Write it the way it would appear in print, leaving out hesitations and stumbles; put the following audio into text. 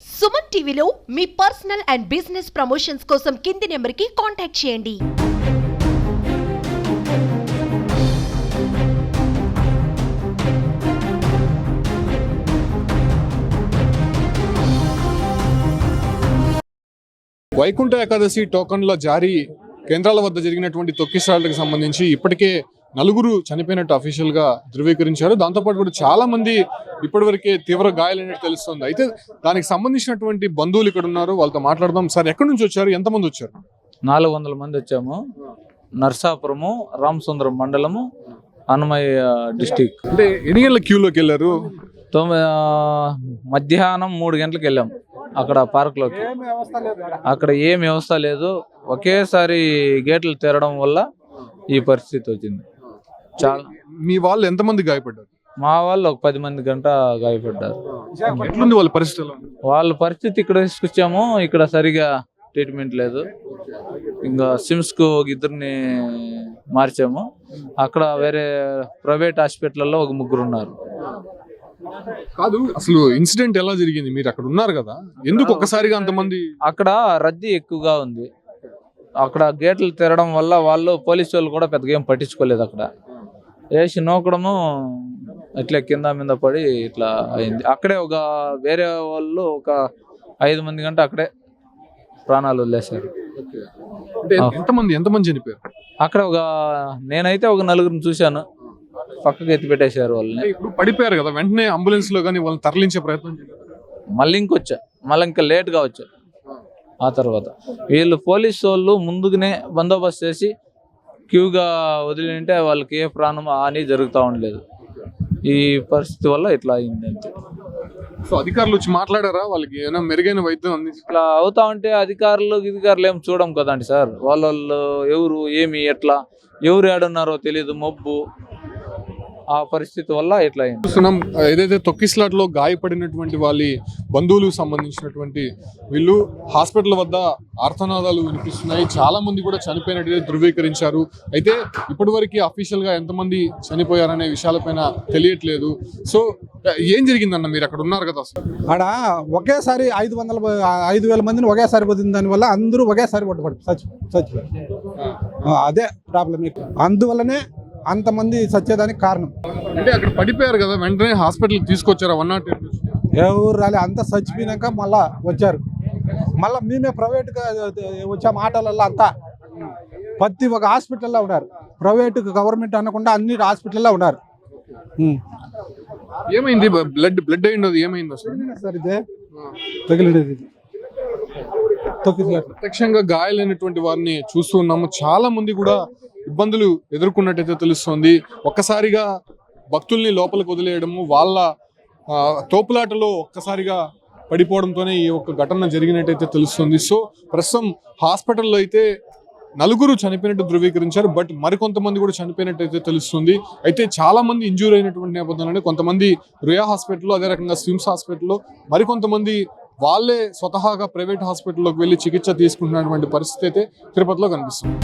సుమన్ టీవీలో మీ personal and business promotions కోసం కింది నెంబర్కి కాంటాక్ట్ చేయండి. వైకుంఠ ఏకాదశి టోకన్ల జారీ కేంద్రాల వద్ద జరిగినటువంటి తొక్కిసలాటకు సంబంధించి ఇప్పటికే నలుగురు చనిపోయినట్టు అఫీషియల్ గా ధృవీకరించారు. దాంతోపాటు కూడా చాలా మంది ఇప్పటివరకే తీవ్ర గాయాలైనట్టు తెలుస్తుంది. అయితే దానికి సంబంధించినటువంటి బంధువులు ఇక్కడ ఉన్నారు, వాళ్ళతో మాట్లాడదాం. సార్, ఎక్కడి నుంచి వచ్చారు, ఎంతమంది వచ్చారు? 400 మంది వచ్చాము. నర్సాపురము, రామసుందరం మండలము, అన్నమయ్య డిస్టిక్. అంటే ఎన్ని గంటల క్యూలోకి వెళ్ళారు? మధ్యాహ్నం 3 గంటలకు వెళ్ళాము. అక్కడ పార్క్లోకి అక్కడ ఏం వ్యవస్థ లేదు. ఒకేసారి గేట్లు తెరడం వల్ల ఈ పరిస్థితి వచ్చింది. చాలా మీ వాళ్ళు ఎంతమంది గాయపడ్డారు? మా వాళ్ళు ఒక 10 మంది గంట గాయపడ్డారు. ఎట్లుంది వాళ్ళ పరిస్థితి? వాళ్ళ పరిస్థితి ఇక్కడ తీసుకొచ్చాము. ఇక్కడ సరిగా ట్రీట్మెంట్ లేదు. ఇంకా సిమ్స్ కు ఇద్దరిని మార్చాము. అక్కడ వేరే ప్రైవేట్ హాస్పిటల్లో ఒక 3 ఉన్నారు. కాదు, అసలు ఇన్సిడెంట్ ఎలా జరిగింది? మీరు అక్కడ ఉన్నారు కదా, ఎందుకు ఒక్కసారిగా అంతమంది? అక్కడ రద్దీ ఎక్కువగా ఉంది. అక్కడ గేట్లు తెరడం వల్ల వాళ్ళు పోలీసు వాళ్ళు కూడా పెద్దగా ఏం పట్టించుకోలేదు. అక్కడ వేసి నూకడము ఇట్లా కింద మీద పడి ఇట్లా అయింది. అక్కడే ఒక వేరే వాళ్ళు ఒక 5 మంది గంట అక్కడే ప్రాణాలు వదిలేశారు. ఎంతమంది చనిపోయారు? అక్కడ నేనైతే ఒక 4గురిని చూశాను. పక్కకి ఎత్తి పెట్టేశారు వాళ్ళని. ఇప్పుడు పడిపోయారు కదా, వెంటనే అంబులెన్స్ లో కానీ వాళ్ళని తరలించే ప్రయత్నం చేశారు. మళ్ళీ ఇంకా లేట్గా వచ్చా. ఆ తర్వాత వీళ్ళు పోలీసు వాళ్ళు ముందుగానే బందోబస్తు చేసి క్యూగా వదిలింటే వాళ్ళకి ఏ ప్రాణం హాని జరుగుతూ ఉండలేదు. ఈ పరిస్థితి వల్ల ఇట్లా అయింది అంతే. సో అధికారులు వచ్చి మాట్లాడారా? వాళ్ళకి ఏమైనా మెరుగైన వైద్యం అందించి ఇట్లా అవుతా ఉంటే అధికారులు ఏం చూడం కదండి సార్. వాళ్ళు ఎవరు ఏమి ఎట్లా ఎవరు ఏడున్నారో తెలియదు. మబ్బు ఆ పరిస్థితి వల్ల ఇట్లా అయింది. చూస్తున్నాం, ఏదైతే తొక్కిసలాట్లో గాయపడినటువంటి వాళ్ళ బంధువులకు సంబంధించినటువంటి వీళ్ళు హాస్పిటల్ వద్ద ఆర్తనాదాలు వినిపిస్తున్నాయి. చాలా మంది కూడా చనిపోయినట్టు ధృవీకరించారు. అయితే ఇప్పటివరకు అఫీషియల్ గా ఎంతమంది చనిపోయారనే విషయాలపైన తెలియట్లేదు. సో ఏం జరిగిందన్న, మీరు అక్కడ ఉన్నారు కదా? ఆడ ఒకేసారి 5,000 మందిని ఒకేసారి పోతుంది. దానివల్ల అందరూ ఒకేసారి పట్టుబడి చచ్చిపోయారు. అదే ప్రాబ్లం. అందువల్లనే అంతమంది చచ్చేదానికి కారణం. అంటే అక్కడ పడిపోయారు కదా, వెంటనే హాస్పిటల్కి తీసుకొచ్చారు. 108 ఎవరు రాలే, అంతా చచ్చిపోయినాక మళ్ళా వచ్చారు. మళ్ళీ మేమే ప్రైవేట్గా వచ్చాము. ఆటోలలో అంతా ప్రతి ఒక్క హాస్పిటల్లో ఉన్నారు. ప్రైవేట్ గవర్నమెంట్ అనకుండా అన్ని హాస్పిటల్లో ఉన్నారు. ఏమైంది? బ్లడ్ అయింది. ఏమైంది అసలు? సార్ ఇదే తగిలినది. ప్రత్యక్షంగా గాయాలైనటువంటి వారిని చూస్తూ ఉన్నాము. చాలా మంది కూడా ఇబ్బందులు ఎదుర్కొన్నట్టయితే తెలుస్తోంది. ఒక్కసారిగా భక్తుల్ని లోపలికి వదిలేయడము, వాళ్ళ తోపులాటలో ఒక్కసారిగా పడిపోవడంతోనే ఈ ఒక్క ఘటన జరిగినట్టయితే తెలుస్తుంది. సో ప్రస్తుతం హాస్పిటల్లో అయితే 4 చనిపోయినట్టు ధృవీకరించారు. బట్ మరికొంతమంది కూడా చనిపోయినట్టయితే తెలుస్తుంది. అయితే చాలా మంది ఇంజూర్ అయినటువంటి నేపథ్యంలోనే కొంతమంది రుయా హాస్పిటల్లో, అదే రకంగా స్విమ్స్ హాస్పిటల్లో, మరికొంతమంది వాళ్ళే స్వతహాగా ప్రైవేట్ హాస్పిటల్లోకి వెళ్ళి చికిత్స తీసుకుంటున్నటువంటి పరిస్థితి అయితే తిరుపతిలో కనిపిస్తుంది.